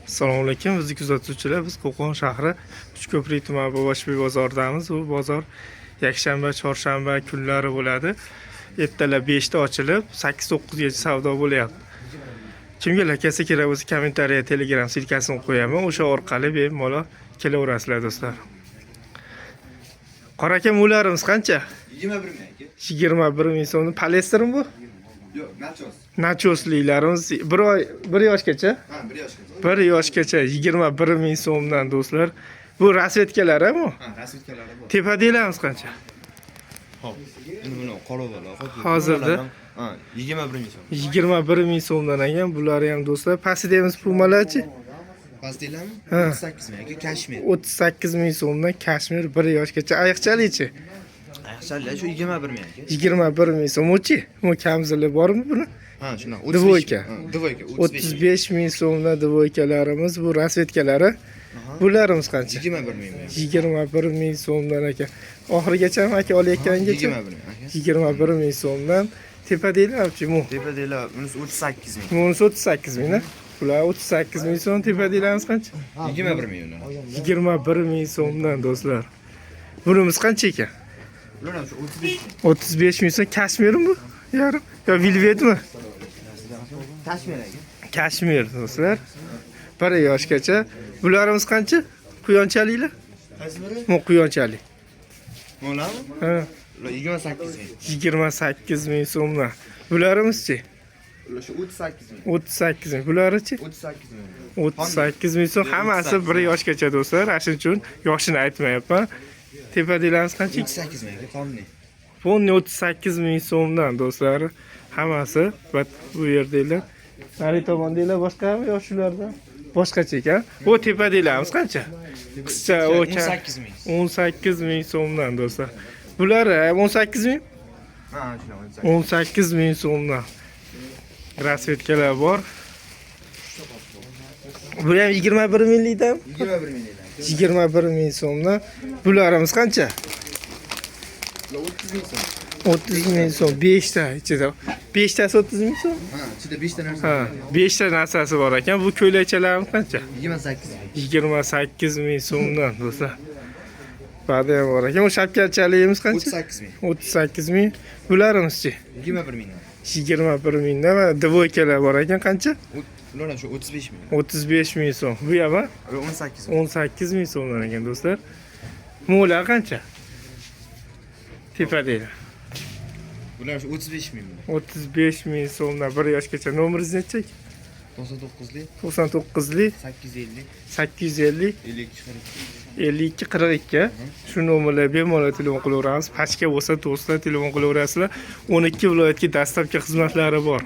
Assalomu alaykum, bizni kuzatuvchilar. Biz Qo'qon shahri Uchko'prik tumani Boboshbek bozoridamiz. Bu bozor yakshanba, chorshanba kunlari bo'ladi. Ertalab 5 da ochilib, 8-9 gacha savdo bo'lyapti. Kimga lakasi kerak bo'lsa, kommentariya, Telegram silkasini qo'yaman. O'sha orqali bemalol kelaverasizlar do'stlar. Qora aka, mularimiz qancha? 21 ming aka. 21 ming so'mni. Polestermi bu? Yo'q, nachos. Nachosliklarimiz 1 yoshgacha. Ha, 1 yoshgacha. 1 yoshgacha 21 ming so'mdan do'stlar. Bu rasvetkalar mi? Ha, rasvetkalari bor. Tepadelarimiz qancha? Hop. Endi buni qora Hozirda ha, 21 ming so'm. 21 ming so'mdan ekan. Bular ham do'stlar. Pastidamiz pumalarchi? Pastdilarmi? Ha. 38 ming aka, kashmir. 38 ming so'mdan kashmir 1 yoshgacha. Ayiqchalichi? Ayiqchalar shu 21 ming aka. 21 ming so'mchi. Bu kamzili bormi buni? Ha, shuna. Dvoyka. Dvoyka 35 ming so'mdan dvoykalarimiz, bu rasvetkalari. Bularimiz qancha? 21 ming. 21 ming so'mdan ekan. Oxirigacha aka olayotgangacha 21 ming aka. 21 ming so'mdan. Tepadelarchi mu? Tepadilar bunisi 38 ming. Bunisi 38 ming. Bular 38 ming so'm, tepadelarimiz qancha? 21 ming ular. 21 ming so'mdan do'stlar. Bunimiz qancha ekan? Ular ham shu 35 ming. 35 ming so'm. Kashmirmi bu? Yarim. Yo, velvetmi? Kashmir aka. Kashmir do'stlar. 1 yoshgacha. Bularimiz qancha? Quyonchaliklar? Qaysi biri? Mu quyonchalik. Bularmi? Ha, Ular 28 ming. 28 ming so'mdan. Bularimiz-chi? Ular shu 38 ming. 38 ming. Bularchi? 38 ming. 38 ming so'm. Hammasi 1 yoshgacha do'stlar. Shuning uchun yoshini aytmayapman. Tepadelarimiz qancha? 38 ming aka, qonni. Fonni 38 ming so'mdan do'stlar. Hammasi bu yerdagilar. Nari tomondagilar boshqami yo shulardan? Boshqacha ekan. Bu tepadelarimiz qancha? Qischa 18 ming. 18 ming so'mdan do'stlar. Bular 18 ming? Ha, shuna 18 ming so'mdan. Rasvetkalar bor. Bu ham 21 minglikdan? 21 ming. 21 ming so'mdan. Bularimiz qancha? 30 ming so'm. 30 ming so'm. 5 ta ichida. 5 tasi 30 ming so'm? Ha, ichida 5 ta narsa. Ha, 5 ta narsasi bor ekan. Bu ko'ylakchalarimiz qancha? 28 ming. 28 ming so'mdan do'stlar. Ba'da ham bor ekan. Bu shapkachaligimiz qancha? 38 ming. 38 ming. Bularimiz-chi? 21 ming. 21 mingdan va dvoykalar bor ekan qancha? Ular ham shu 35 ming. 35 ming so'm. Bu ham 18 ming. 18 ming so'mdan ekan do'stlar. Mo'lar qancha? Tepadagi. Bular shu 35 ming. 35 ming so'mdan 1 yoshgacha. Nomeringiz necha? 99lik, 99lik 850, 850 52 42. Shu nomerlarga bemalol telefon qilaveramiz. Pachka bo'lsa do'stlar telefon qilaverasizlar. 12 viloyatga dastlabki xizmatlari bor.